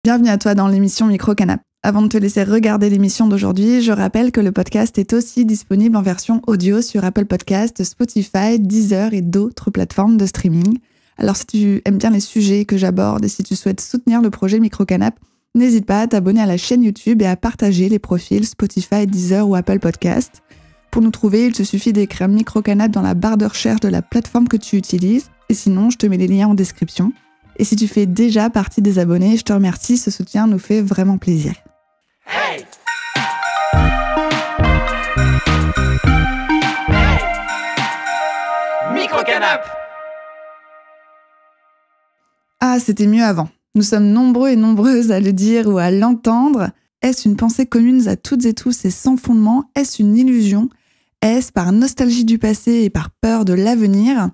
Bienvenue à toi dans l'émission Micro Canap. Avant de te laisser regarder l'émission d'aujourd'hui, je rappelle que le podcast est aussi disponible en version audio sur Apple Podcasts, Spotify, Deezer et d'autres plateformes de streaming. Alors si tu aimes bien les sujets que j'aborde et si tu souhaites soutenir le projet Micro Canap, n'hésite pas à t'abonner à la chaîne YouTube et à partager les profils Spotify, Deezer ou Apple Podcasts. Pour nous trouver, il te suffit d'écrire Micro Canap dans la barre de recherche de la plateforme que tu utilises. Et sinon, je te mets les liens en description. Et si tu fais déjà partie des abonnés, je te remercie, ce soutien nous fait vraiment plaisir. Hey! Hey! Micro Canap! Ah, c'était mieux avant. Nous sommes nombreux et nombreuses à le dire ou à l'entendre. Est-ce une pensée commune à toutes et tous et sans fondement? Est-ce une illusion? Est-ce par nostalgie du passé et par peur de l'avenir?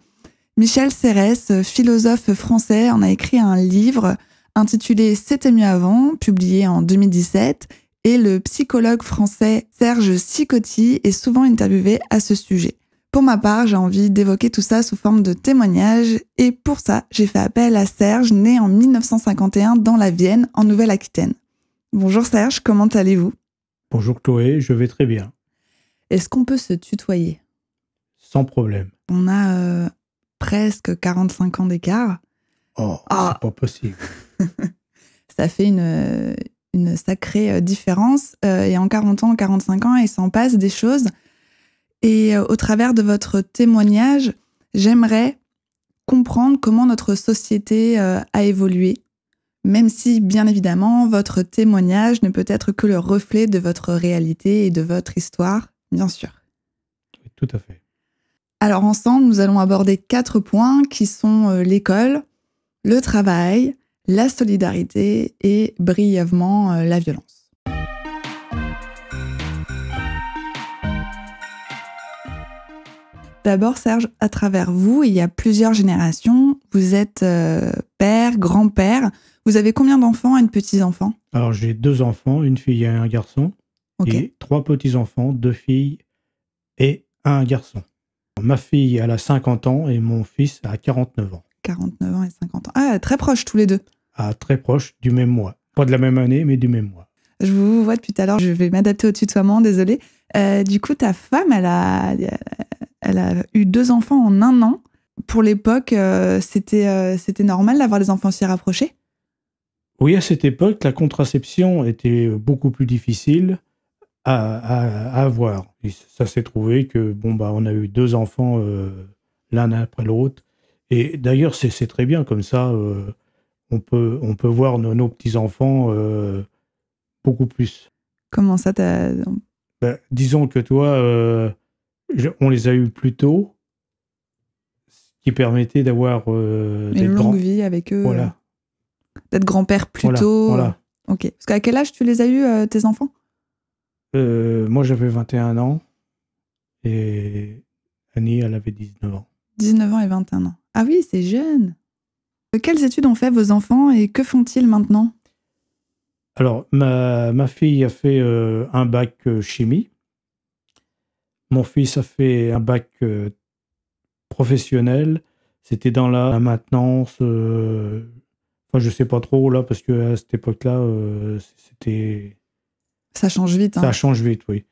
Michel Serres, philosophe français, en a écrit un livre intitulé « C'était mieux avant », publié en 2017, et le psychologue français Serge Sicotti est souvent interviewé à ce sujet. Pour ma part, j'ai envie d'évoquer tout ça sous forme de témoignage, et pour ça, j'ai fait appel à Serge, né en 1951 dans la Vienne, en Nouvelle-Aquitaine. Bonjour Serge, comment allez-vous? Bonjour Chloé, je vais très bien. Est-ce qu'on peut se tutoyer? Sans problème. On a presque 45 ans d'écart. Oh, c'est pas possible. Ça fait une sacrée différence. Et en 40 ans, 45 ans, il s'en passe des choses. Et au travers de votre témoignage, j'aimerais comprendre comment notre société a évolué, même si, bien évidemment, votre témoignage ne peut être que le reflet de votre réalité et de votre histoire, bien sûr. Oui, tout à fait. Alors ensemble, nous allons aborder 4 points qui sont l'école, le travail, la solidarité et brièvement la violence. D'abord, Serge, à travers vous, il y a plusieurs générations. Vous êtes père, grand-père. Vous avez combien d'enfants et de petits-enfants? Alors, j'ai 2 enfants, une fille et un garçon. Okay. Et 3 petits-enfants, 2 filles et un garçon. Ma fille, elle a 50 ans et mon fils a 49 ans. 49 ans et 50 ans. Ah, très proches tous les deux. Ah, très proches, du même mois. Pas de la même année, mais du même mois. Je vous vois depuis tout à l'heure, je vais m'adapter au tutoiement, désolée. Du coup, ta femme, elle a eu 2 enfants en 1 an. Pour l'époque, c'était normal d'avoir des enfants si rapprochés? Oui, à cette époque, la contraception était beaucoup plus difficile à avoir. Et ça s'est trouvé que, on a eu 2 enfants l'un après l'autre. Et d'ailleurs, c'est très bien comme ça. On peut voir nos petits-enfants beaucoup plus. Comment ça, disons que toi, on les a eus plus tôt, ce qui permettait d'avoir une longue vie avec eux. Voilà. D'être grand-père plus tôt. Voilà. Ok. Parce qu'à quel âge tu les as eus, tes enfants? Moi, j'avais 21 ans et Annie, elle avait 19 ans. 19 ans et 21 ans. Ah oui, c'est jeune. Quelles études ont fait vos enfants et que font-ils maintenant? Alors, ma fille a fait un bac chimie. Mon fils a fait un bac professionnel. C'était dans la maintenance. Enfin, je sais pas trop, là, parce qu'à cette époque-là, c'était... Ça change vite. Ça change vite, oui.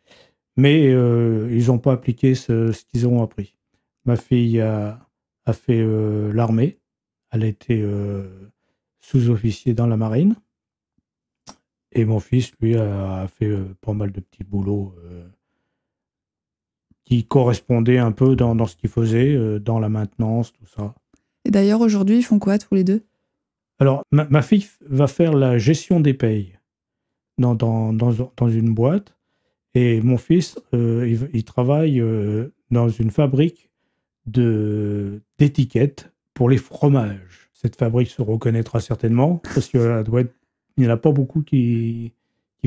Mais ils n'ont pas appliqué ce qu'ils ont appris. Ma fille a fait l'armée. Elle a été sous-officier dans la marine. Et mon fils, lui, a fait pas mal de petits boulots qui correspondaient un peu dans ce qu'il faisait, dans la maintenance, tout ça. Et d'ailleurs, aujourd'hui, ils font quoi, tous les deux? Alors, ma fille va faire la gestion des payes dans une boîte. Et mon fils, il travaille dans une fabrique d'étiquettes pour les fromages. Cette fabrique se reconnaîtra certainement, parce qu'il n'y en a pas beaucoup qui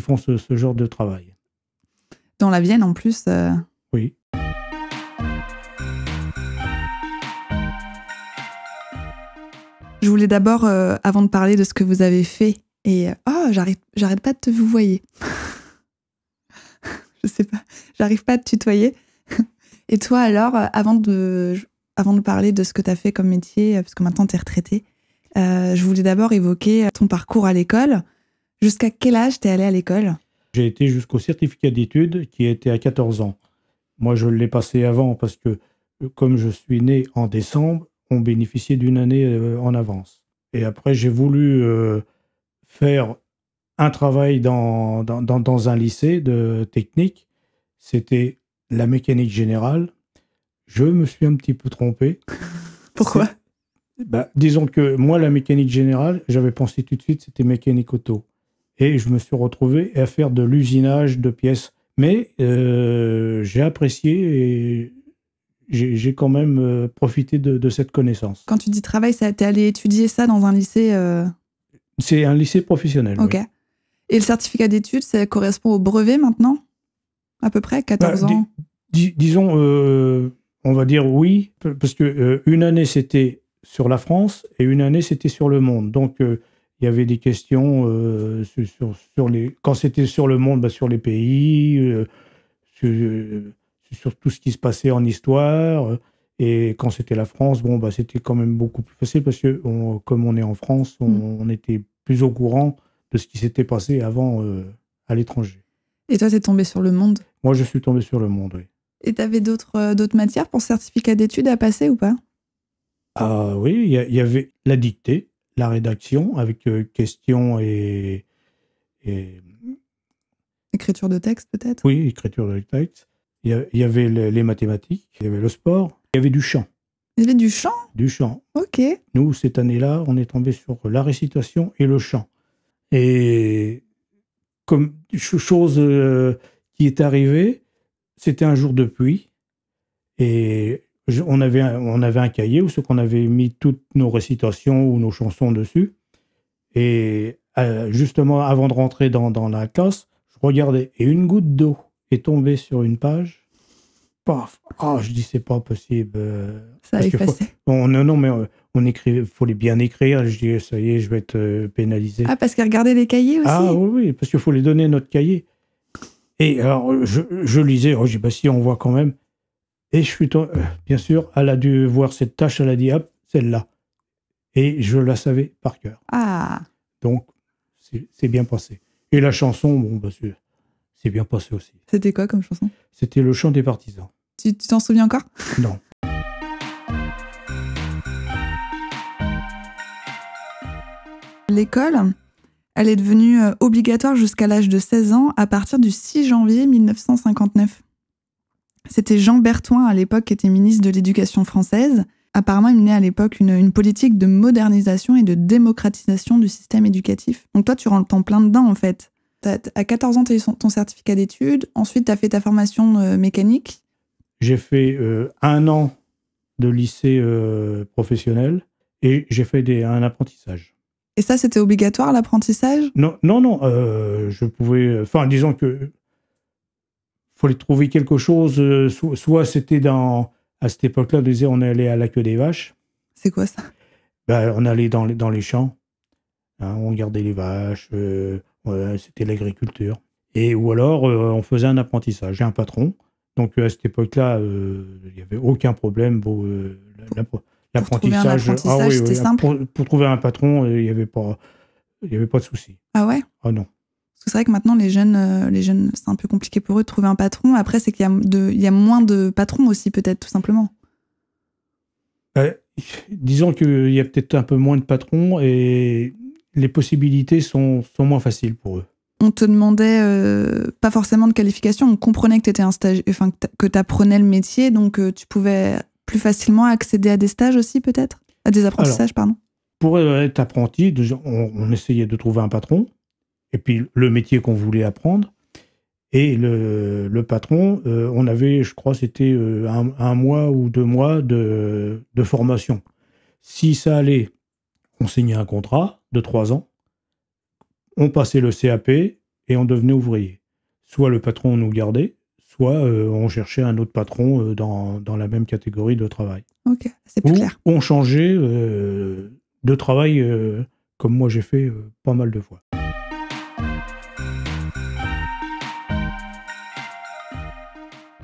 font ce genre de travail. Dans la Vienne, en plus. Oui. Je voulais d'abord, avant de parler de ce que vous avez fait, et j'arrête pas de te vous voyer. Je sais pas, j'arrive pas à te tutoyer. Et toi alors, avant de parler de ce que tu as fait comme métier, parce que maintenant tu es retraité, je voulais d'abord évoquer ton parcours à l'école. Jusqu'à quel âge t'es allé à l'école? J'ai été jusqu'au certificat d'études qui était à 14 ans. Moi, je l'ai passé avant parce que, comme je suis né en décembre, on bénéficiait d'une année en avance. Et après, j'ai voulu faire un travail dans un lycée de technique. C'était la mécanique générale. Je me suis un petit peu trompé. Pourquoi? Disons que moi, la mécanique générale, j'avais pensé tout de suite, c'était mécanique auto. Et je me suis retrouvé à faire de l'usinage de pièces. Mais j'ai apprécié et j'ai quand même profité de cette connaissance. Quand tu dis travail, t'es allé étudier ça dans un lycée C'est un lycée professionnel. Ok. Oui. Et le certificat d'études, ça correspond au brevet maintenant? À peu près, 14 ans? Disons, on va dire oui, parce que une année c'était sur la France et une année c'était sur le monde. Donc il y avait des questions sur les. Quand c'était sur le monde, sur les pays, sur tout ce qui se passait en histoire. Et quand c'était la France, c'était quand même beaucoup plus facile parce que comme on est en France, on était plus au courant de ce qui s'était passé avant à l'étranger. Et toi, t'es tombé sur le monde? Moi, je suis tombé sur le monde, oui. Et t'avais d'autres matières pour certificat d'études à passer ou pas? Ah oui, il y avait la dictée, la rédaction avec questions et... Écriture de texte, peut-être? Oui, écriture de texte. Il y avait les mathématiques, il y avait le sport, il y avait du chant. Il y avait du chant? Du chant. Ok. Nous, cette année-là, on est tombé sur la récitation et le chant. Et comme chose qui est arrivée, c'était un jour de pluie. Et on avait un cahier où qu'on avait mis toutes nos récitations ou nos chansons dessus. Et justement, avant de rentrer dans la classe, je regardais et une goutte d'eau est tombée sur une page. Paf! Ah, je dis, c'est pas possible. Ça a effacé. Non, mais on écrit, faut les bien écrire. Je dis, ça y est, je vais être pénalisé. Ah, parce qu'elle regardait les cahiers aussi? Ah oui, parce qu'il faut les donner notre cahier. Et alors, je lisais, je dis, si on voit quand même. Et je suis bien sûr, elle a dû voir cette tâche, elle a dit, hop, celle-là. Et je la savais par cœur. Ah. Donc, c'est bien passé. Et la chanson, c'est bien passé aussi. C'était quoi comme chanson? C'était Le chant des partisans. Tu t'en souviens encore? Non. L'école, elle est devenue obligatoire jusqu'à l'âge de 16 ans à partir du 6 janvier 1959. C'était Jean Berthoin, à l'époque, qui était ministre de l'Éducation française. Apparemment, il menait à l'époque une politique de modernisation et de démocratisation du système éducatif. Donc toi, tu rentres en plein dedans, en fait. À 14 ans, tu as eu ton certificat d'études. Ensuite, tu as fait ta formation mécanique. J'ai fait 1 an de lycée professionnel et j'ai fait un apprentissage. Et ça, c'était obligatoire, l'apprentissage? Non, je pouvais... disons que fallait trouver quelque chose, soit c'était à cette époque-là, on allait à la queue des vaches. C'est quoi ça? On allait dans les champs, hein, on gardait les vaches, c'était l'agriculture. Ou alors, on faisait un apprentissage. J'ai un patron, donc à cette époque-là, il n'y avait aucun problème. L'apprentissage, c'était simple. Pour trouver un patron, il n'y avait pas de souci. Ah ouais? Ah non. Parce que c'est vrai que maintenant, les jeunes, c'est un peu compliqué pour eux de trouver un patron. Après, c'est qu'il y a moins de patrons aussi, peut-être, tout simplement. Disons qu'il y a peut-être un peu moins de patrons et les possibilités sont moins faciles pour eux. On te demandait pas forcément de qualification, on comprenait que tu étais que tu apprenais le métier, donc tu pouvais plus facilement accéder à des stages aussi, peut-être? À des apprentissages, pardon. Pour être apprenti, on essayait de trouver un patron. Et puis le métier qu'on voulait apprendre. Et le patron, on avait, je crois, c'était 1 mois ou 2 mois de formation. Si ça allait, on signait un contrat de 3 ans, on passait le CAP et on devenait ouvrier. Soit le patron nous gardait, soit on cherchait un autre patron dans la même catégorie de travail. Ok, c'est plus clair. On changeait de travail, comme moi j'ai fait pas mal de fois.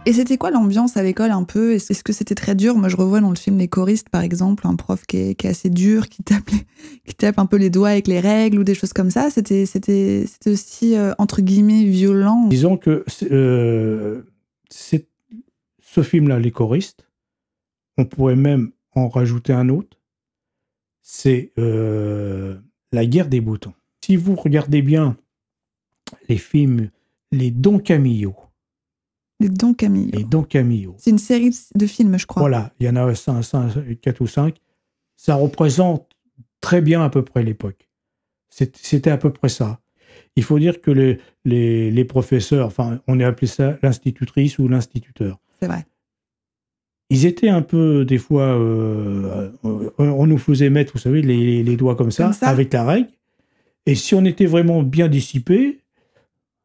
Et c'était quoi l'ambiance à l'école un peu? Est-ce que c'était très dur? Moi, je revois dans le film Les choristes, par exemple, un prof qui est assez dur, qui tape un peu les doigts avec les règles ou des choses comme ça. C'était aussi, entre guillemets, violent. Disons que ce film-là, Les choristes, on pourrait même en rajouter un autre, c'est La guerre des boutons. Si vous regardez bien les films Les Don Camillo. Les Don Camillo. Les Don Camillo. C'est une série de films, je crois. Voilà, il y en a 4 ou 5. Ça représente très bien à peu près l'époque. C'était à peu près ça. Il faut dire que les professeurs, enfin, on a appelé ça l'institutrice ou l'instituteur. C'est vrai. Ils étaient un peu, des fois, on nous faisait mettre, vous savez, les doigts comme ça, avec la règle. Et si on était vraiment bien dissipé,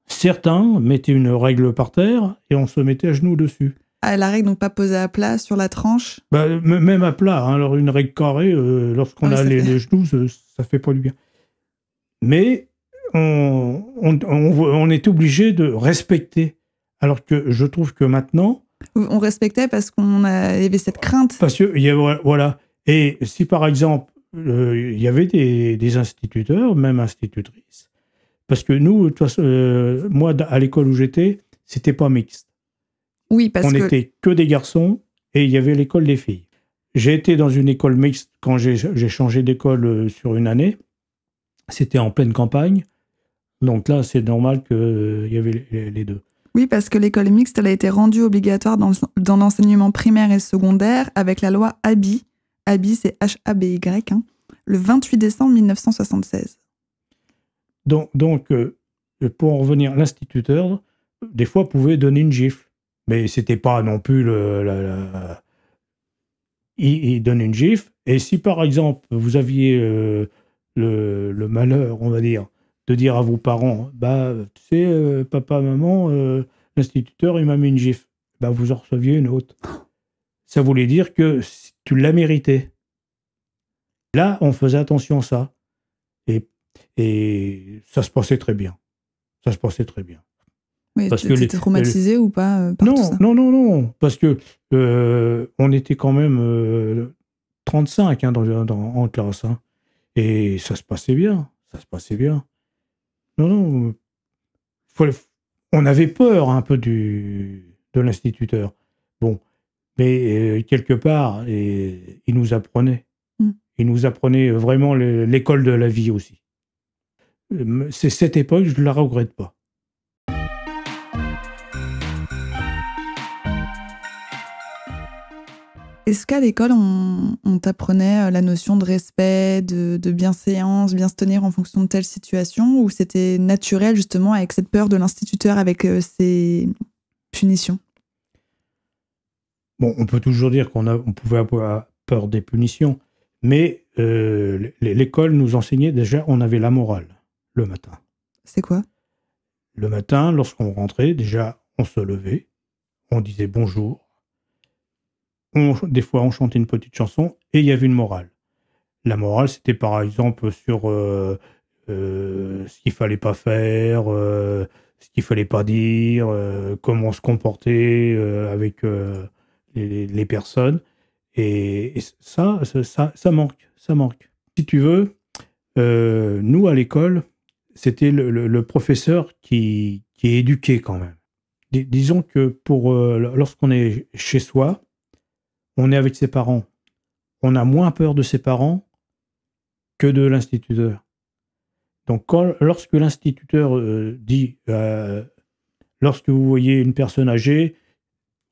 certains mettaient une règle par terre et on se mettait à genoux dessus. Ah, la règle, donc pas posée à plat sur la tranche? Même à plat. Hein, alors une règle carrée, lorsqu'on a les genoux, ça fait pas du bien. Mais on est obligé de respecter. Alors que je trouve que maintenant... On respectait parce qu'il y avait cette crainte. Parce que, voilà. Et si par exemple, il y avait des instituteurs, même institutrices, parce que nous, de toute façon, moi, à l'école où j'étais, c'était pas mixte. Oui, parce on n'était que des garçons et il y avait l'école des filles. J'ai été dans une école mixte quand j'ai changé d'école sur une année. C'était en pleine campagne. Donc là, c'est normal qu'il y avait les deux. Oui, parce que l'école mixte, elle a été rendue obligatoire dans l'enseignement primaire et secondaire avec la loi Haby. Haby, c'est H-A-B-Y, hein, le 28 décembre 1976. Donc, pour en revenir, l'instituteur, des fois, pouvait donner une gifle. Mais c'était pas non plus il donne une gifle. Et si, par exemple, vous aviez le malheur, on va dire, de dire à vos parents, tu sais, papa, maman, l'instituteur, il m'a mis une gifle. Vous en receviez une autre. Ça voulait dire que tu l'as mérité. Là, on faisait attention à ça. Et ça se passait très bien. Ça se passait très bien. Oui, tu étais traumatisé ou pas par tout ça? Non. Parce que on était quand même 35 en classe. Hein, et ça se passait bien. Ça se passait bien. Non. On avait peur un peu de l'instituteur. Bon. Mais quelque part, il nous apprenait. Il nous apprenait vraiment l'école de la vie aussi. C'est cette époque, je ne la regrette pas. Est-ce qu'à l'école, on t'apprenait la notion de respect, de bienséance, bien se tenir en fonction de telle situation, ou c'était naturel justement avec cette peur de l'instituteur, avec ses punitions? Bon, on peut toujours dire qu'on pouvait avoir peur des punitions, mais l'école nous enseignait déjà, on avait la morale le matin. C'est quoi? Le matin, lorsqu'on rentrait, déjà, on se levait, on disait bonjour. Des fois, on chantait une petite chanson et il y avait une morale. La morale, c'était par exemple sur ce qu'il fallait pas faire, ce qu'il fallait pas dire, comment se comporter avec les personnes. Et ça manque. Ça manque. Si tu veux, nous, à l'école, c'était le professeur qui éduquait quand même. Disons que lorsqu'on est chez soi, on est avec ses parents. On a moins peur de ses parents que de l'instituteur. Donc, lorsque l'instituteur dit, lorsque vous voyez une personne âgée,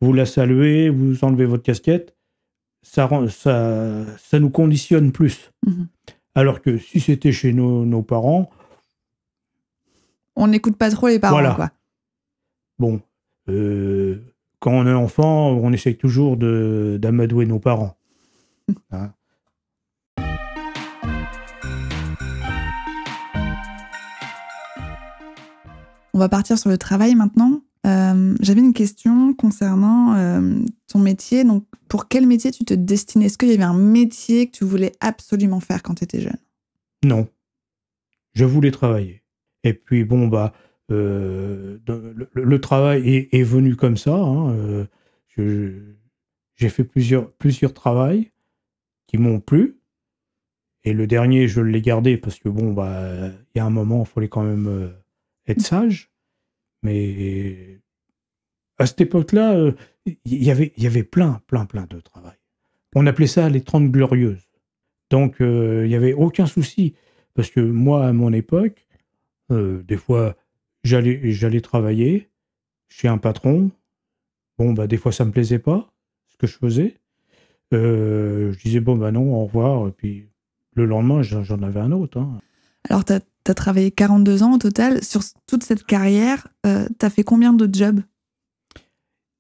vous la saluez, vous enlevez votre casquette, ça nous conditionne plus. Mmh. Alors que si c'était chez nos parents... On n'écoute pas trop les parents, voilà. Quoi. Bon, quand on est enfant, on essaye toujours d'amadouer nos parents. Hein. On va partir sur le travail maintenant. J'avais une question concernant ton métier. Donc, pour quel métier tu te destinais? Est-ce qu'il y avait un métier que tu voulais absolument faire quand tu étais jeune? Non. Je voulais travailler. Et puis, bon, Le travail est venu comme ça. Hein, j'ai fait plusieurs travails qui m'ont plu. Et le dernier, je l'ai gardé parce que, bon, bah, il y a un moment, il fallait quand même être sage. Mais à cette époque-là, il y avait plein de travail. On appelait ça les 30 glorieuses. Donc, il n'y avait aucun souci. Parce que moi, à mon époque, des fois, j'allais travailler chez un patron. Bon, bah, des fois, ça me plaisait pas, ce que je faisais. Je disais, bon, bah non, au revoir. Et puis, le lendemain, j'en avais un autre. Hein. Alors, tu as travaillé 42 ans au total. Sur toute cette carrière, tu as fait combien de jobs?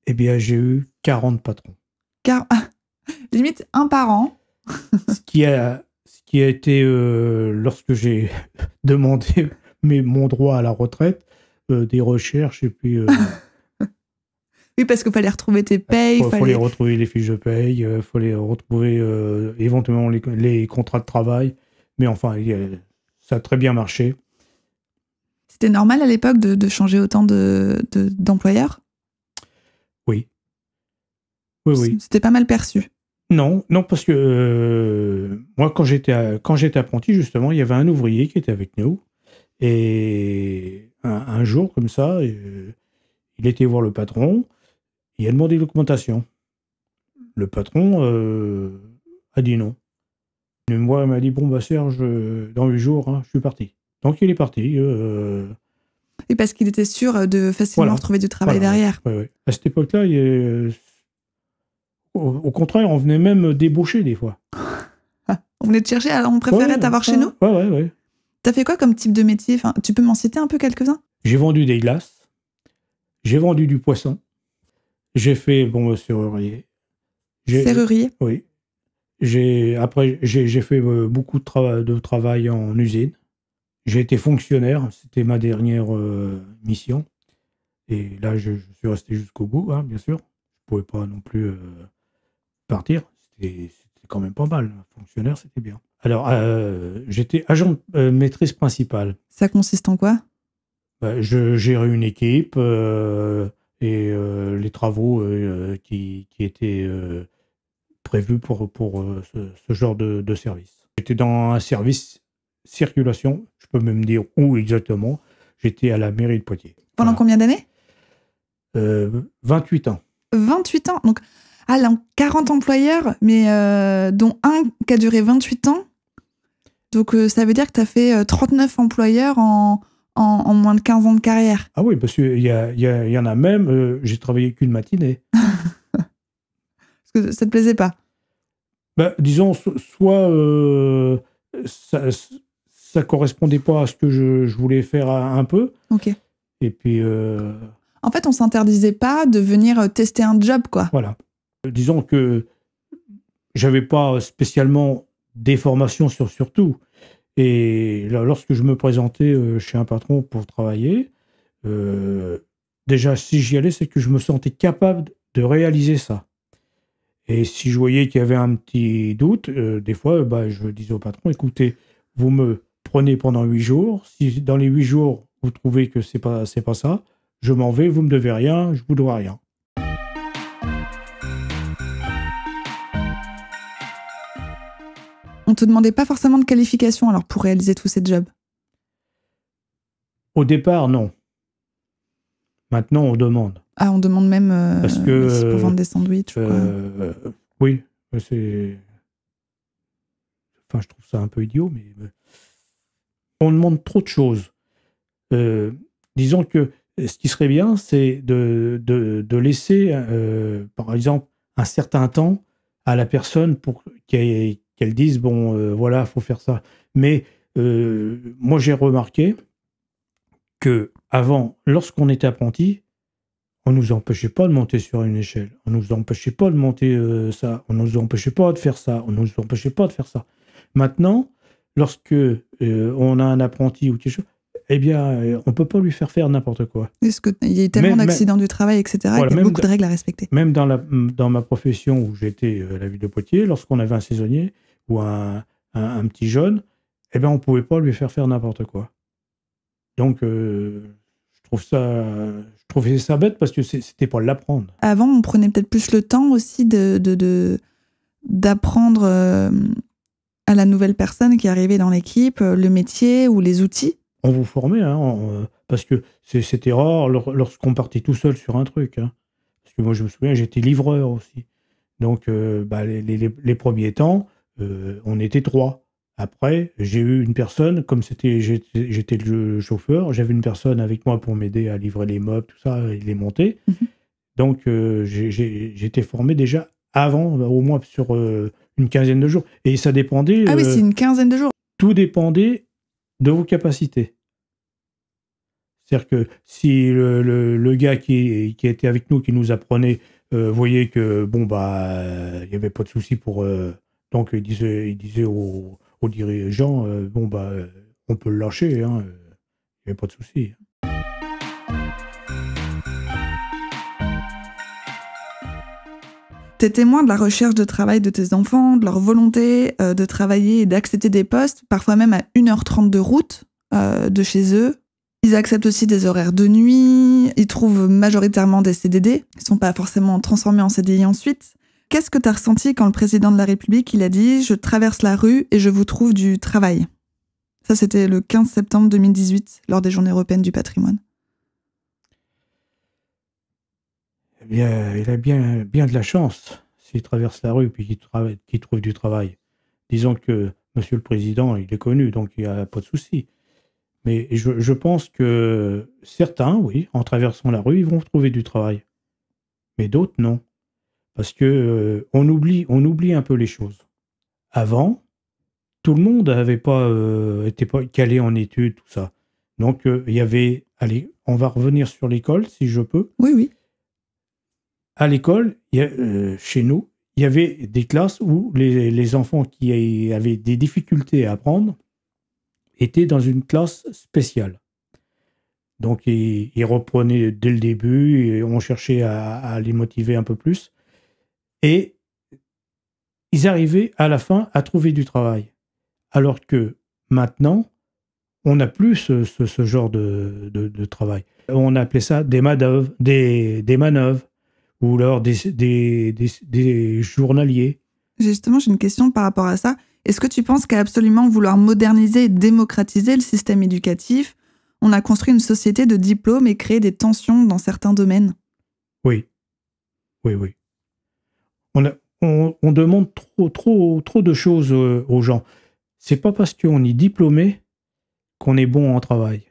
Eh bien, j'ai eu 40 patrons. Limite, un par an. ce qui a été, lorsque j'ai demandé mon droit à la retraite, des recherches et puis... Oui, parce qu'il fallait retrouver tes payes. Il fallait retrouver les fiches de paye, il fallait retrouver éventuellement les contrats de travail. Mais enfin, ça a très bien marché. C'était normal à l'époque de changer autant d'employeurs? Oui. Oui. C'était pas mal perçu? Non, parce que moi, quand j'étais apprenti, justement, il y avait un ouvrier qui était avec nous. Et un jour, comme ça, il était voir le patron. Il a demandé l'augmentation. Le patron a dit non. Et moi, il m'a dit, bon, bah Serge, dans 8 jours, hein, je suis parti. Donc, il est parti. Et parce qu'il était sûr de facilement retrouver du travail derrière. Ouais. À cette époque-là, au contraire, on venait même débaucher des fois. On venait te chercher, alors on préférait t'avoir chez nous? Ouais. T'as fait quoi comme type de métier? Enfin, tu peux m'en citer un peu quelques-uns? J'ai vendu des glaces. J'ai vendu du poisson. J'ai fait, serrurier. Serrurier? Oui. Après, j'ai fait beaucoup de travail en usine. J'ai été fonctionnaire. C'était ma dernière mission. Et là, je suis resté jusqu'au bout, hein, bien sûr. Je ne pouvais pas non plus partir. C'était quand même pas mal. Fonctionnaire, c'était bien. Alors, j'étais agent maîtrise principale. Ça consiste en quoi? Je gérais une équipe et les travaux qui étaient prévus pour ce genre de service. J'étais dans un service circulation, je peux même dire où exactement. J'étais à la mairie de Poitiers. Pendant combien d'années? 28 ans. 28 ans? Donc, 40 employeurs, mais dont un qui a duré 28 ans. Donc, ça veut dire que tu as fait 39 employeurs en moins de 15 ans de carrière. Ah oui, parce qu'il y en a même, j'ai travaillé qu'une matinée. Parce que ça te plaisait pas? Disons, soit ça correspondait pas à ce que je voulais faire un peu. Ok. Et puis... En fait, on s'interdisait pas de venir tester un job, quoi. Voilà. Disons que j'avais pas spécialement des formations sur tout. Et là, lorsque je me présentais chez un patron pour travailler, déjà, si j'y allais, c'est que je me sentais capable de réaliser ça. Et si je voyais qu'il y avait un petit doute, des fois, je disais au patron, écoutez, vous me prenez pendant 8 jours. Si dans les 8 jours, vous trouvez que c'est pas ça, je m'en vais, vous me devez rien, je vous dois rien. On te demandait pas forcément de qualification alors pour réaliser tous ces jobs? Au départ, non. Maintenant, on demande. Ah, on demande même parce que, pour vendre des sandwichs ou quoi. Oui, c'est... Enfin, je trouve ça un peu idiot, mais... On demande trop de choses. Disons que ce qui serait bien, c'est de laisser, par exemple, un certain temps à la personne pour qu'elle dise, voilà, il faut faire ça. Mais moi, j'ai remarqué que avant, lorsqu'on était apprenti, on ne nous empêchait pas de monter sur une échelle. On ne nous empêchait pas de monter ça. On ne nous empêchait pas de faire ça. On ne nous empêchait pas de faire ça. Maintenant, lorsque on a un apprenti ou quelque chose, eh bien, on ne peut pas lui faire n'importe quoi. Parce qu'il y a tellement d'accidents du travail, etc., voilà, qu'il y a beaucoup de règles à respecter. Même dans ma profession où j'étais à la ville de Poitiers, lorsqu'on avait un saisonnier ou un petit jeune, eh bien, on ne pouvait pas lui faire n'importe quoi. Donc, je je trouvais ça bête parce que c'était pas l'apprendre. Avant, on prenait peut-être plus le temps aussi d'apprendre à la nouvelle personne qui arrivait dans l'équipe le métier ou les outils. On vous formait, parce que c'était rare lorsqu'on partait tout seul sur un truc. Parce que moi, je me souviens, j'étais livreur aussi. Donc, les premiers temps, on était 3. Après, j'ai eu une personne, comme j'étais le chauffeur, j'avais une personne avec moi pour m'aider à livrer les meubles, tout ça, et les monter. Donc, j'étais formé déjà avant, au moins sur une quinzaine de jours. Et ça dépendait... Ah oui, c'est une quinzaine de jours. Tout dépendait de vos capacités. C'est-à-dire que si le gars qui était avec nous, qui nous apprenait, voyait que, il n'y avait pas de souci pour... donc, il disait aux dirigeants, on peut le lâcher, il n'y avait pas de souci. T'es témoin de la recherche de travail de tes enfants, de leur volonté de travailler et d'accepter des postes, parfois même à 1h30 de route de chez eux. Ils acceptent aussi des horaires de nuit, ils trouvent majoritairement des CDD, ils ne sont pas forcément transformés en CDI ensuite. Qu'est-ce que tu as ressenti quand le président de la République il a dit « Je traverse la rue et je vous trouve du travail ». Ça, c'était le 15 septembre 2018, lors des Journées européennes du patrimoine. Eh bien, il a bien de la chance s'il traverse la rue et qu'il trouve du travail. Disons que Monsieur le Président, il est connu, donc il n'y a pas de souci. Mais je pense que certains, oui, en traversant la rue, ils vont trouver du travail. Mais d'autres, non. Parce que on oublie un peu les choses. Avant, tout le monde était pas calé en études, tout ça. Donc, il y avait... Allez, on va revenir sur l'école, si je peux. Oui, oui. À l'école, chez nous, il y avait des classes où les enfants qui avaient des difficultés à apprendre étaient dans une classe spéciale. Donc, ils reprenaient dès le début, et on cherchait à les motiver un peu plus. Et ils arrivaient à la fin à trouver du travail. Alors que maintenant, on n'a plus ce genre de travail. On appelait ça des manœuvres, des manœuvres, ou alors des journaliers. Justement, j'ai une question par rapport à ça. Est-ce que tu penses qu'à absolument vouloir moderniser et démocratiser le système éducatif, on a construit une société de diplômes et créé des tensions dans certains domaines? Oui. On demande trop de choses aux gens. C'est pas parce qu'on est diplômé qu'on est bon en travail.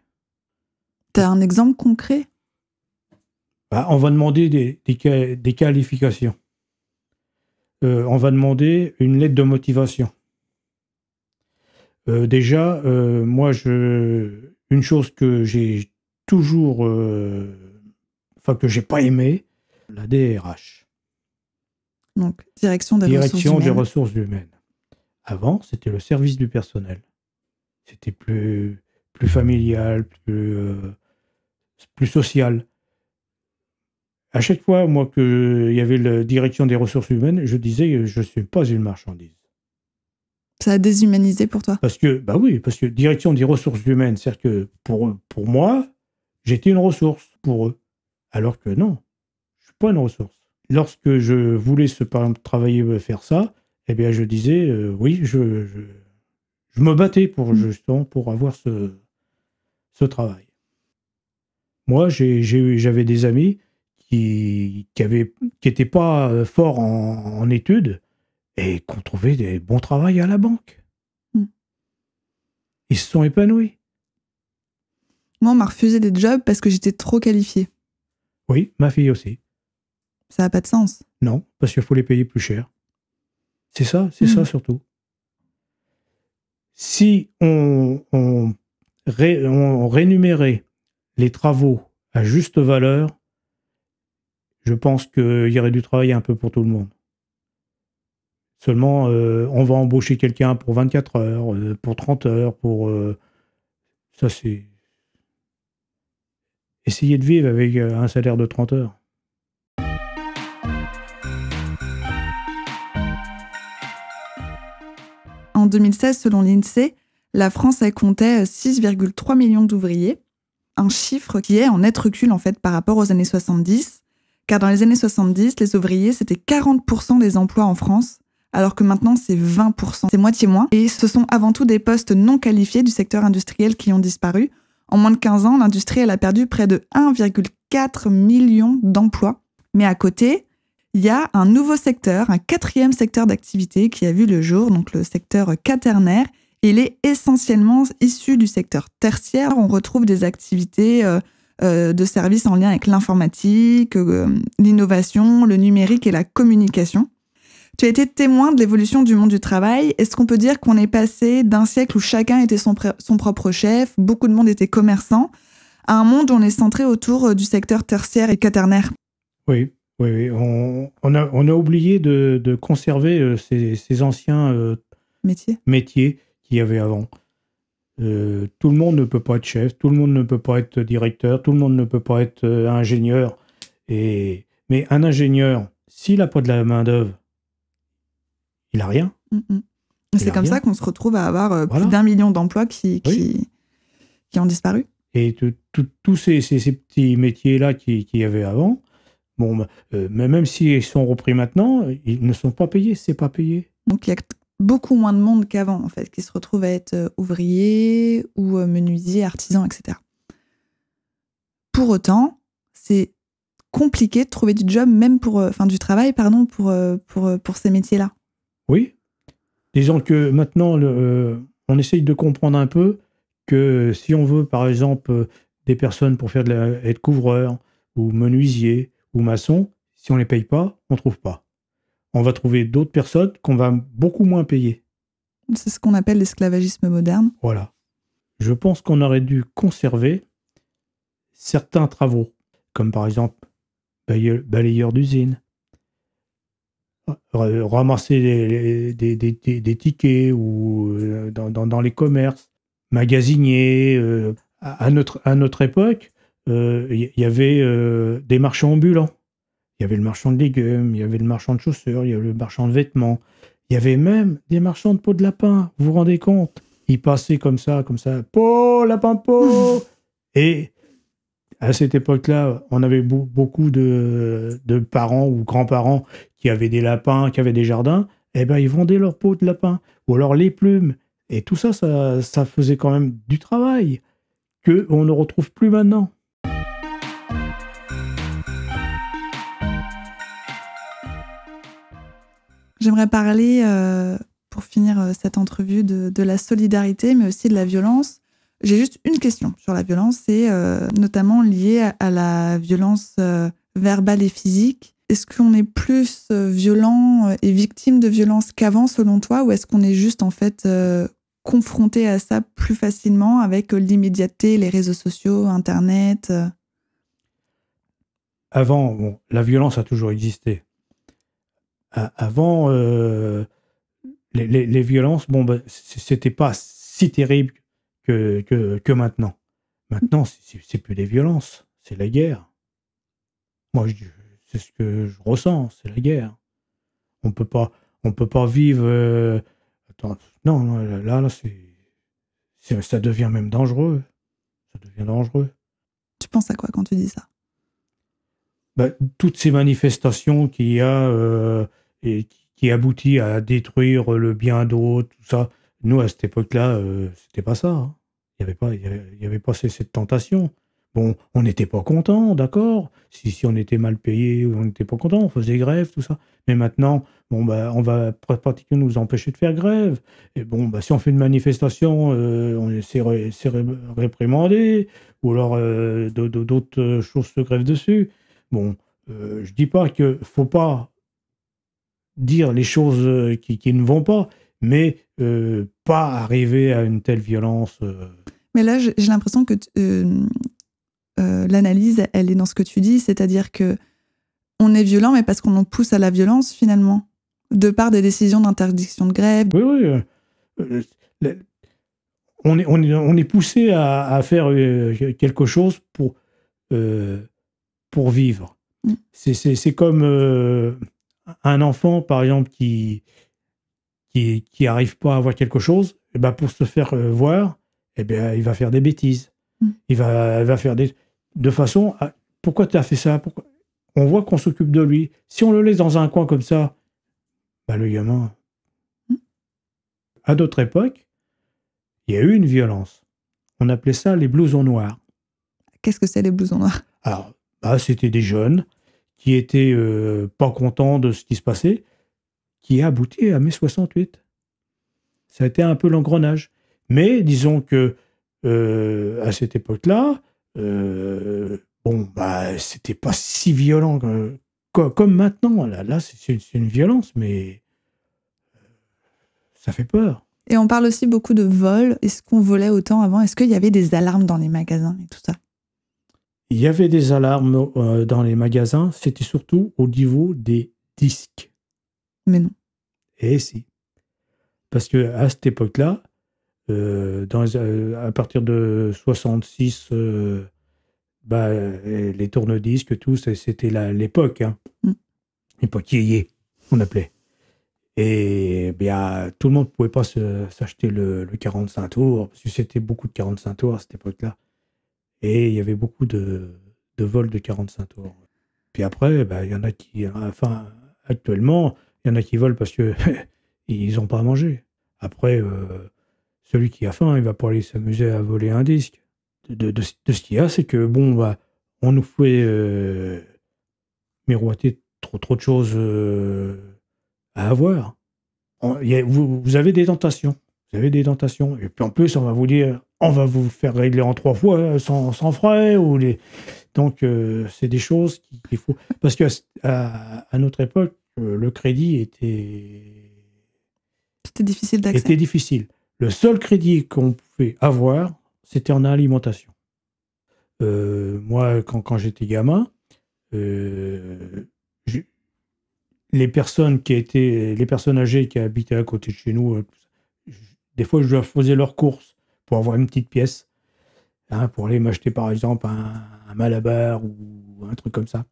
T'as un exemple concret? On va demander des qualifications. On va demander une lettre de motivation. Déjà, moi, une chose que j'ai toujours... que j'ai pas aimé, la DRH. Donc, Direction des ressources humaines. Avant, c'était le service du personnel. C'était plus familial, plus social. À chaque fois, moi, qu'il y avait la direction des ressources humaines, je disais, je ne suis pas une marchandise. Ça a déshumanisé pour toi? Parce que direction des ressources humaines, c'est-à-dire que pour moi, j'étais une ressource pour eux. Alors que non, je ne suis pas une ressource. Lorsque je voulais, par exemple, travailler, faire ça, eh bien, je disais, oui, je me battais justement pour avoir ce travail. Moi, j'avais des amis qui n'étaient pas forts en études et qui ont trouvé des bons travails à la banque. Ils se sont épanouis. Moi, on m'a refusé des jobs parce que j'étais trop qualifiée. Oui, ma fille aussi. Ça n'a pas de sens. Non, parce qu'il faut les payer plus cher. C'est ça surtout. Si on rémunérait les travaux à juste valeur, je pense qu'il y aurait du travail un peu pour tout le monde. Seulement, on va embaucher quelqu'un pour 24 heures, pour 30 heures, ça c'est... Essayer de vivre avec un salaire de 30 heures. En 2016, selon l'INSEE, la France comptait 6,3 millions d'ouvriers. un chiffre qui est en net recul en fait par rapport aux années 70, car dans les années 70, les ouvriers, c'était 40% des emplois en France, alors que maintenant c'est 20%, c'est moitié moins. Et ce sont avant tout des postes non qualifiés du secteur industriel qui ont disparu. En moins de 15 ans, l'industrie elle a perdu près de 1,4 million d'emplois. Mais à côté, il y a un nouveau secteur, un 4e secteur d'activité qui a vu le jour, donc le secteur quaternaire. Il est essentiellement issu du secteur tertiaire. On retrouve des activités de services en lien avec l'informatique, l'innovation, le numérique et la communication. Tu as été témoin de l'évolution du monde du travail. Est-ce qu'on peut dire qu'on est passé d'un siècle où chacun était son propre chef, beaucoup de monde était commerçant, à un monde où on est centré autour du secteur tertiaire et quaternaire? Oui. On a oublié de conserver ces anciens métiers qu'il y avait avant. Tout le monde ne peut pas être chef, tout le monde ne peut pas être directeur, tout le monde ne peut pas être ingénieur. Mais un ingénieur, s'il n'a pas de la main-d'œuvre, il n'a rien. C'est comme ça qu'on se retrouve à avoir plus d'1 million d'emplois qui ont disparu. Et tous ces petits métiers-là qu'il y avait avant, mais même s'ils sont repris maintenant, ils ne sont pas payés, c'est pas payé. Donc il y a beaucoup moins de monde qu'avant, en fait, qui se retrouve à être ouvrier ou menuisier, artisan, etc. Pour autant, c'est compliqué de trouver du job, même du travail, pour ces métiers-là. Oui. Disons que maintenant, on essaye de comprendre un peu que si on veut, par exemple, des personnes pour être couvreur ou menuisier ou maçon, si on ne les paye pas, on ne trouve pas. On va trouver d'autres personnes qu'on va beaucoup moins payer. C'est ce qu'on appelle l'esclavagisme moderne. Voilà. Je pense qu'on aurait dû conserver certains travaux, comme par exemple balayeur d'usine, ramasser des tickets ou dans les commerces, magasinier. À notre époque, il y avait des marchands ambulants. Il y avait le marchand de légumes, il y avait le marchand de chaussures, il y avait le marchand de vêtements. Il y avait même des marchands de peau de lapin. Vous vous rendez compte? Ils passaient comme ça. Peau, lapin, peau. Et à cette époque-là, on avait beaucoup de parents ou grands-parents qui avaient des lapins, qui avaient des jardins. Eh ben, ils vendaient leur peau de lapin ou alors les plumes. Et tout ça, ça faisait quand même du travail qu'on ne retrouve plus maintenant. J'aimerais parler, pour finir cette entrevue, de la solidarité, mais aussi de la violence. J'ai juste une question sur la violence, c'est notamment liée à la violence verbale et physique. Est-ce qu'on est plus violent et victime de violence qu'avant, selon toi, ou est-ce qu'on est juste, en fait, confronté à ça plus facilement avec l'immédiateté, les réseaux sociaux, Internet? Avant, la violence a toujours existé. Avant, les violences, c'était pas si terrible que maintenant. Maintenant, c'est plus des violences, c'est la guerre. Moi, c'est ce que je ressens, c'est la guerre. On peut pas vivre. Non, là, ça devient même dangereux. Ça devient dangereux. Tu penses à quoi quand tu dis ça? Toutes ces manifestations qu'il y a et qui aboutit à détruire le bien d'autres, tout ça. Nous, à cette époque-là, c'était pas ça. Hein. Il y avait pas cette tentation. Bon, on n'était pas content, d'accord. Si on était mal payé, on n'était pas content, on faisait grève, tout ça. Mais maintenant, on va pratiquement nous empêcher de faire grève. Et si on fait une manifestation, on c'est réprimandé, ou alors d'autres choses se grèvent dessus. Je dis pas qu'il faut pas dire les choses qui ne vont pas, mais pas arriver à une telle violence. Mais là, j'ai l'impression que l'analyse, elle est dans ce que tu dis, c'est-à-dire que on est violent, mais parce qu'on nous pousse à la violence, finalement, de par des décisions d'interdiction de grève. Oui. On est poussé à faire quelque chose pour vivre. C'est comme un enfant, par exemple, qui arrive pas à avoir quelque chose, pour se faire voir, il va faire des bêtises. Il va faire de façon à, pourquoi tu as fait ça? Pourquoi? On voit qu'on s'occupe de lui. Si on le laisse dans un coin comme ça, bah, le gamin... À d'autres époques, il y a eu une violence. On appelait ça les blousons noirs. Qu'est-ce que c'est les blousons noirs? Alors, bah, c'était des jeunes qui étaient pas contents de ce qui se passait, qui a abouti à mai 68. Ça a été un peu l'engrenage. Mais disons que à cette époque-là, bon, bah, c'était pas si violent comme maintenant. Là c'est une violence, mais ça fait peur. Et on parle aussi beaucoup de vol. Est-ce qu'on volait autant avant? Est-ce qu'il y avait des alarmes dans les magasins et tout ça? Il y avait des alarmes dans les magasins, c'était surtout au niveau des disques. Mais non. Et si. Parce qu'à cette époque-là, à partir de 66, bah, les tourne-disques, tout, c'était l'époque. Hein. L'époque yéyé, on appelait. Et bien, tout le monde ne pouvait pas s'acheter le 45 tours, parce que c'était beaucoup de 45 tours à cette époque-là. Et il y avait beaucoup de vols de 45 tours. Puis après, bah, il y en a qui... Enfin, actuellement, il y en a qui volent parce qu'ils n'ont pas à manger. Après, celui qui a faim, il va pas aller s'amuser à voler un disque. De ce qu'il y a, c'est que, bon, bah, on nous fait miroiter trop de choses à avoir. Vous avez des tentations. Vous avez des tentations. Et puis en plus, on va vous dire, on va vous faire régler en 3 fois sans frais. Donc, c'est des choses qu'il faut... Parce qu'à notre époque, le crédit était... C'était difficile d'accès. Était difficile. Le seul crédit qu'on pouvait avoir, c'était en alimentation. Moi, quand j'étais gamin, les personnes âgées qui habitaient à côté de chez nous, des fois, je leur faisais leurs courses pour avoir une petite pièce, hein, pour aller m'acheter, par exemple, un Malabar ou un truc comme ça.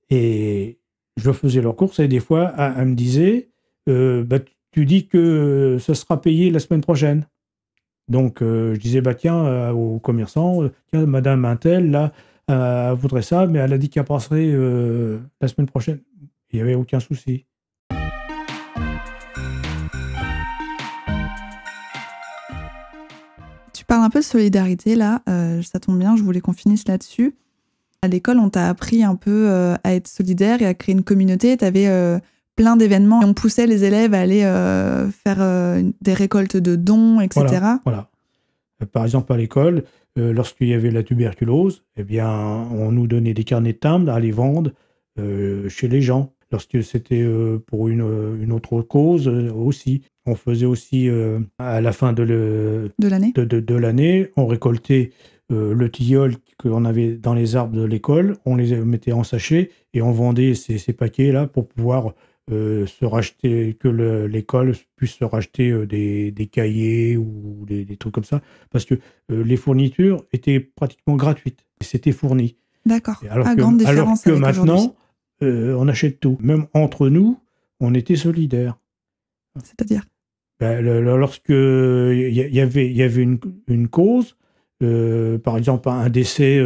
Et je faisais leurs courses et des fois, elle me disait, bah, tu dis que ça sera payé la semaine prochaine. Donc, je disais, bah, tiens, au commerçant, tiens, madame Intel, là, elle voudrait ça, mais elle a dit qu'elle passerait la semaine prochaine. Il n'y avait aucun souci. Tu parles un peu de solidarité, là. Ça tombe bien, je voulais qu'on finisse là-dessus. À l'école, on t'a appris un peu à être solidaire et à créer une communauté. Tu avais plein d'événements. On poussait les élèves à aller faire des récoltes de dons, etc. Voilà. Par exemple, à l'école, lorsqu'il y avait la tuberculose, eh bien, on nous donnait des carnets de timbres à les vendre chez les gens. Lorsque c'était pour une autre cause aussi. On faisait aussi, à la fin de l'année, on récoltait le tilleul qu'on avait dans les arbres de l'école, on les mettait en sachet et on vendait ces paquets-là pour pouvoir se racheter, que l'école puisse se racheter des cahiers ou des trucs comme ça, parce que les fournitures étaient pratiquement gratuites. C'était fourni. D'accord. Grande différence alors que maintenant, on achète tout. Même entre nous, on était solidaires. C'est-à-dire lorsque il y avait une cause, par exemple un décès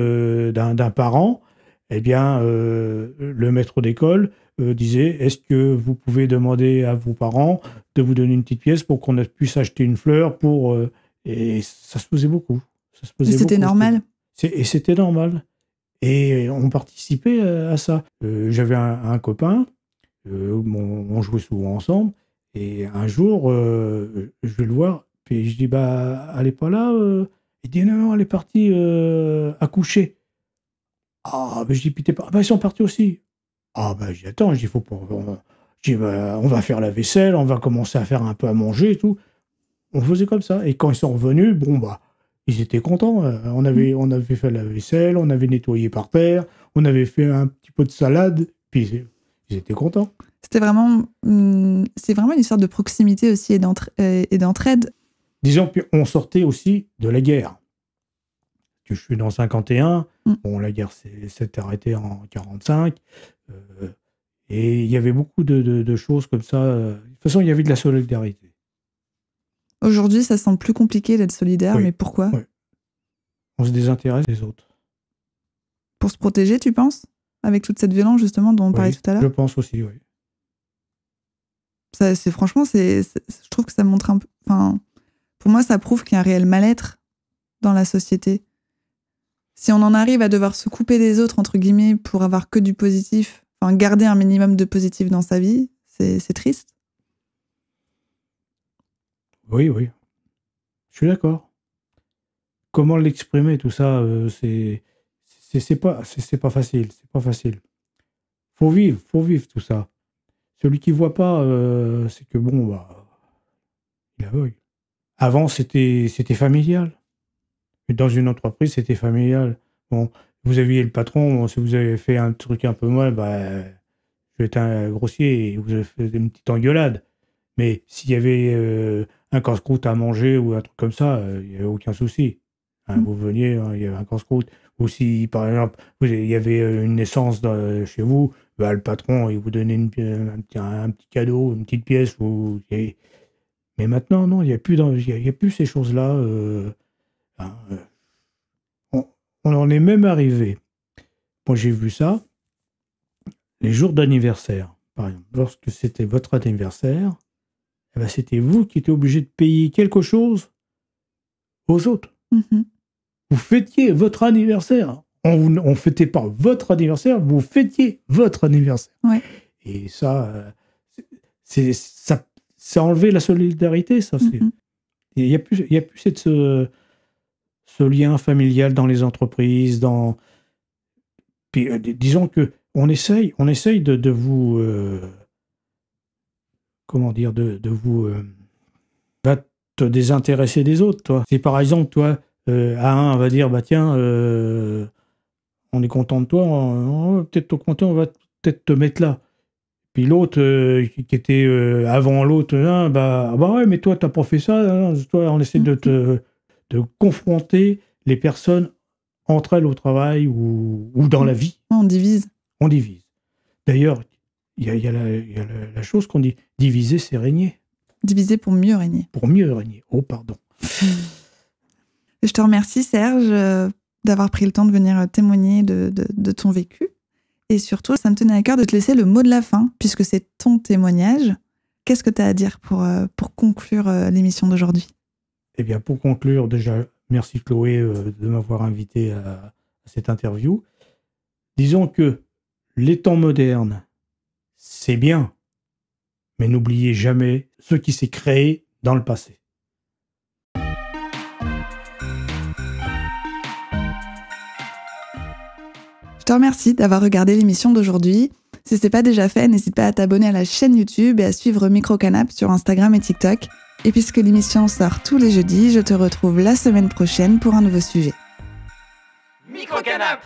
d'un parent, eh bien, le maître d'école disait, est-ce que vous pouvez demander à vos parents de vous donner une petite pièce pour qu'on puisse acheter une fleur pour... et ça se faisait beaucoup. C'était normal. Et c'était normal. Et on participait à ça. J'avais un copain, on jouait souvent ensemble, et un jour, je vais le voir, puis je dis, bah, elle n'est pas là. Il dit, non, elle est partie accoucher. Ah, ben je dis, puis t'es pas... Ah, ben ils sont partis aussi. Ah, ben je dis, attends, je dis, faut pas... Je dis, bah, on va faire la vaisselle, on va commencer à faire un peu à manger et tout. On faisait comme ça. Et quand ils sont revenus, bon, bah, ils étaient contents. On avait fait la vaisselle, on avait nettoyé par terre, on avait fait un petit peu de salade, puis ils étaient contents. C'est vraiment une histoire de proximité aussi et d'entraide. Disons qu'on sortait aussi de la guerre. Je suis dans 51, bon, la guerre s'est arrêtée en 45, et il y avait beaucoup de choses comme ça. De toute façon, il y avait de la solidarité. Aujourd'hui, ça semble plus compliqué d'être solidaire, oui, mais pourquoi ? Oui. On se désintéresse des autres. Pour se protéger, tu penses? Avec toute cette violence, justement, dont on parlait tout à l'heure? Je pense aussi, oui. Franchement, je trouve que ça montre un peu... Enfin, pour moi, ça prouve qu'il y a un réel mal-être dans la société. Si on en arrive à devoir se couper des autres, entre guillemets, pour avoir que du positif, enfin, garder un minimum de positif dans sa vie, c'est triste. Oui. Je suis d'accord. Comment l'exprimer, tout ça, c'est pas facile. C'est pas facile. Faut vivre tout ça. Celui qui voit pas, c'est que bon, bah, il est aveugle. Avant, c'était familial. Dans une entreprise, c'était familial. Bon, vous aviez le patron, si vous avez fait un truc un peu mal, bah, je vais être un grossier et vous avez fait une petite engueulade. Mais s'il y avait un casse-croûte à manger ou un truc comme ça, il n'y avait aucun souci. Hein, vous veniez, il y avait un casse-croûte. Ou si, par exemple, il y avait une naissance chez vous, bah, le patron, il vous donnait un petit cadeau, une petite pièce. Mais maintenant, non, il n'y a plus ces choses-là. Hein, on en est même arrivé. Moi, j'ai vu ça. Les jours d'anniversaire, par exemple, lorsque c'était votre anniversaire, eh ben, c'était vous qui étiez obligé de payer quelque chose aux autres. Mmh. Vous fêtiez votre anniversaire. On ne fêtait pas votre anniversaire, vous fêtiez votre anniversaire. Ouais. Et ça, ça a enlevé la solidarité. Ça, il n'y a plus ce lien familial dans les entreprises. Puis, disons que on essaye de vous... comment dire, de vous te désintéresser des autres, toi. Si par exemple, toi, à un va dire, bah tiens, on est content de toi, on va peut-être te content, on va peut-être te mettre là. Puis l'autre, qui était avant l'autre, bah ouais, mais toi, t'as pas fait ça, hein, toi, on essaie de confronter les personnes entre elles au travail ou dans la vie. On divise. On divise. D'ailleurs, il y a la chose qu'on dit, diviser, c'est régner. Diviser pour mieux régner. Pour mieux régner. Oh, pardon. Je te remercie, Serge, d'avoir pris le temps de venir témoigner de ton vécu. Et surtout, ça me tenait à cœur de te laisser le mot de la fin, puisque c'est ton témoignage. Qu'est-ce que tu as à dire pour conclure l'émission d'aujourd'hui? Eh bien, pour conclure, déjà, merci Chloé de m'avoir invité à cette interview. Disons que les temps modernes, c'est bien, mais n'oubliez jamais ce qui s'est créé dans le passé. Je te remercie d'avoir regardé l'émission d'aujourd'hui. Si ce n'est pas déjà fait, n'hésite pas à t'abonner à la chaîne YouTube et à suivre Microcanap sur Instagram et TikTok. Et puisque l'émission sort tous les jeudis, je te retrouve la semaine prochaine pour un nouveau sujet. Microcanap!